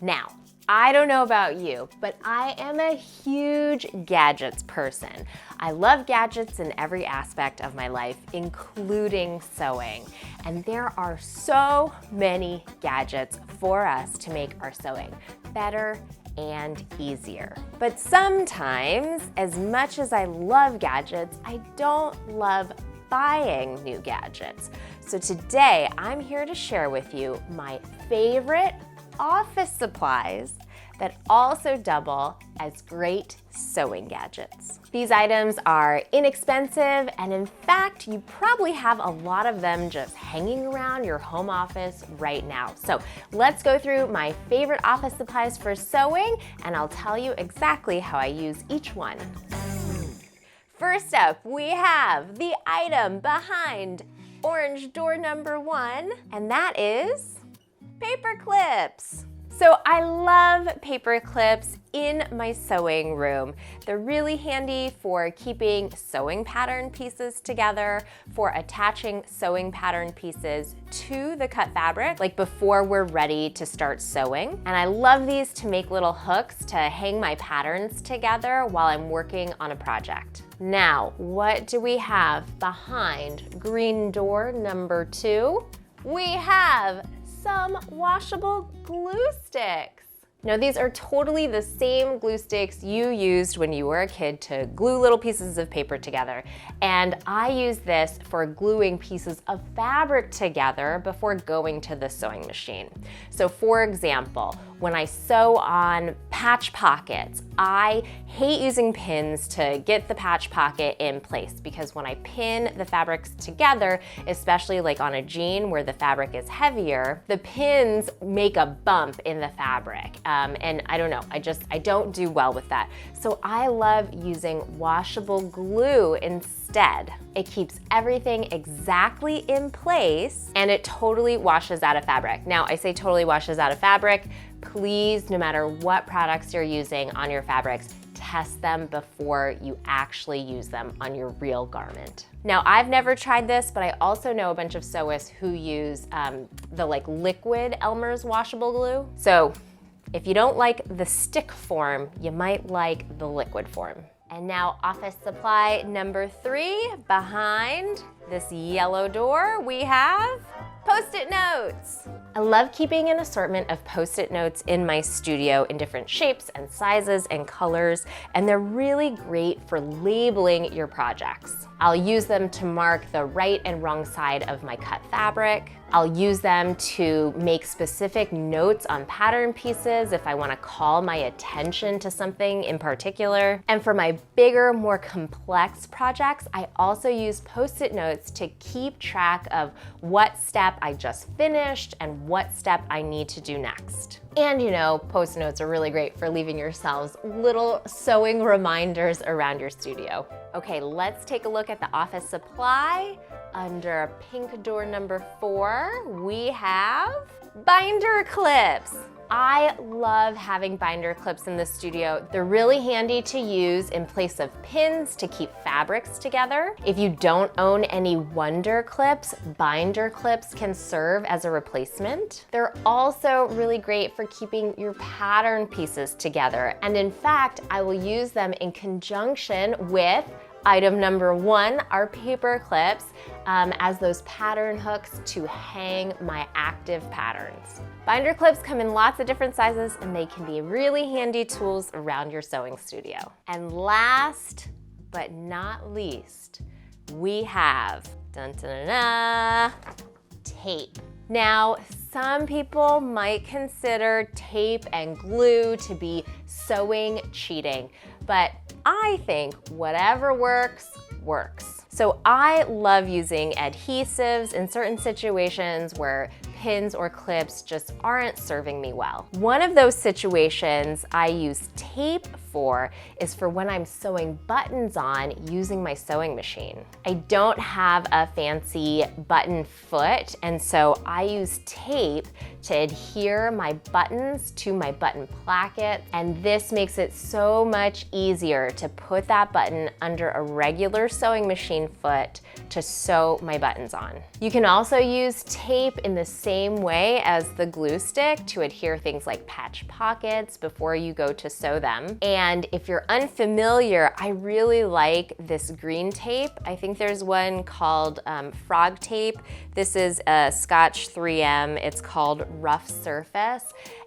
Now, I don't know about you, but I am a huge gadgets person. I love gadgets in every aspect of my life, including sewing. And there are so many gadgets for us to make our sewing better and easier. But sometimes, as much as I love gadgets, I don't love buying new gadgets. So today, I'm here to share with you my favorite office supplies that also double as great sewing gadgets. These items are inexpensive, and in fact, you probably have a lot of them just hanging around your home office right now. So let's go through my favorite office supplies for sewing, and I'll tell you exactly how I use each one. First up, we have the item behind orange door number 1, and that is paper clips. So I love paper clips in my sewing room. They're really handy for keeping sewing pattern pieces together, for attaching sewing pattern pieces to the cut fabric, like before we're ready to start sewing. And I love these to make little hooks to hang my patterns together while I'm working on a project. Now, what do we have behind green door number 2? We have some washable glue sticks. Now, these are totally the same glue sticks you used when you were a kid to glue little pieces of paper together. And I use this for gluing pieces of fabric together before going to the sewing machine. So for example, when I sew on patch pockets, I hate using pins to get the patch pocket in place, because when I pin the fabrics together, especially like on a jean where the fabric is heavier, the pins make a bump in the fabric. And I don't know, I don't do well with that. So I love using washable glue instead. It keeps everything exactly in place, and it totally washes out of fabric. Now, I say totally washes out of fabric. Please, no matter what products you're using on your fabrics, test them before you actually use them on your real garment. Now, I've never tried this, but I also know a bunch of sewists who use the liquid Elmer's washable glue. So if you don't like the stick form, you might like the liquid form. And now office supply number 3, behind this yellow door, we have Post-it notes. I love keeping an assortment of Post-it notes in my studio in different shapes and sizes and colors, and they're really great for labeling your projects. I'll use them to mark the right and wrong side of my cut fabric. I'll use them to make specific notes on pattern pieces if I want to call my attention to something in particular. And for my bigger, more complex projects, I also use Post-it notes to keep track of what step I just finished and what step I need to do next. And you know, Post-it notes are really great for leaving yourselves little sewing reminders around your studio. Okay, let's take a look at the office supply. Under pink door number 4, we have binder clips. I love having binder clips in the studio. They're really handy to use in place of pins to keep fabrics together. If you don't own any Wonder clips, binder clips can serve as a replacement. They're also really great for keeping your pattern pieces together. And in fact, I will use them in conjunction with item number 1, our paper clips, as those pattern hooks to hang my active patterns. Binder clips come in lots of different sizes, and they can be really handy tools around your sewing studio. And last but not least, we have tape. Now, some people might consider tape and glue to be sewing cheating, but I think whatever works, works. So I love using adhesives in certain situations where pins or clips just aren't serving me well. One of those situations, I use tape for is for when I'm sewing buttons on using my sewing machine. I don't have a fancy button foot, and so I use tape to adhere my buttons to my button placket, and this makes it so much easier to put that button under a regular sewing machine foot to sew my buttons on. You can also use tape in the same way as the glue stick to adhere things like patch pockets before you go to sew them. And if you're unfamiliar, I really like this green tape. I think there's one called frog tape. This is a Scotch 3M. It's called Rough Surface.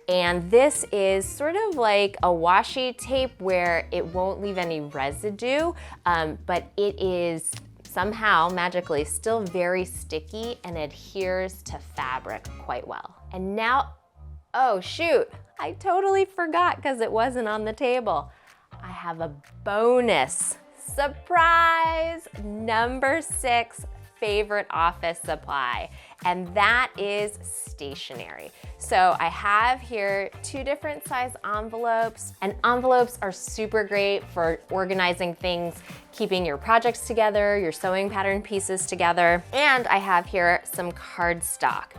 And this is sort of like a washi tape where it won't leave any residue, but it is somehow magically still very sticky and adheres to fabric quite well. And now, oh shoot, I totally forgot because it wasn't on the table. I have a bonus surprise, number 6 favorite office supply, and that is stationery. So I have here 2 different size envelopes, and envelopes are super great for organizing things, keeping your projects together, your sewing pattern pieces together. And I have here some cardstock,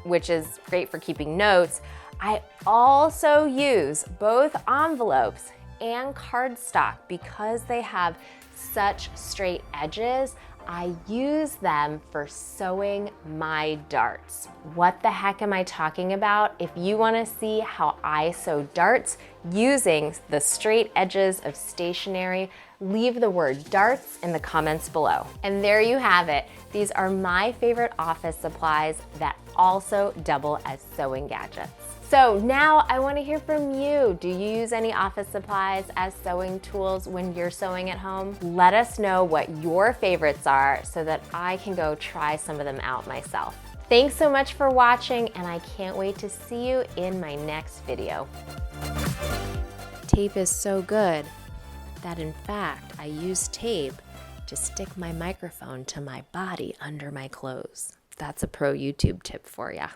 which is great for keeping notes. I also use both envelopes and cardstock because they have such straight edges. I use them for sewing my darts. What the heck am I talking about? If you want to see how I sew darts using the straight edges of stationery, leave the word darts in the comments below. And there you have it. These are my favorite office supplies that also double as sewing gadgets. So now I want to hear from you. Do you use any office supplies as sewing tools when you're sewing at home? Let us know what your favorites are so that I can go try some of them out myself. Thanks so much for watching, and I can't wait to see you in my next video. Tape is so good that in fact I use tape to stick my microphone to my body under my clothes. That's a pro YouTube tip for ya.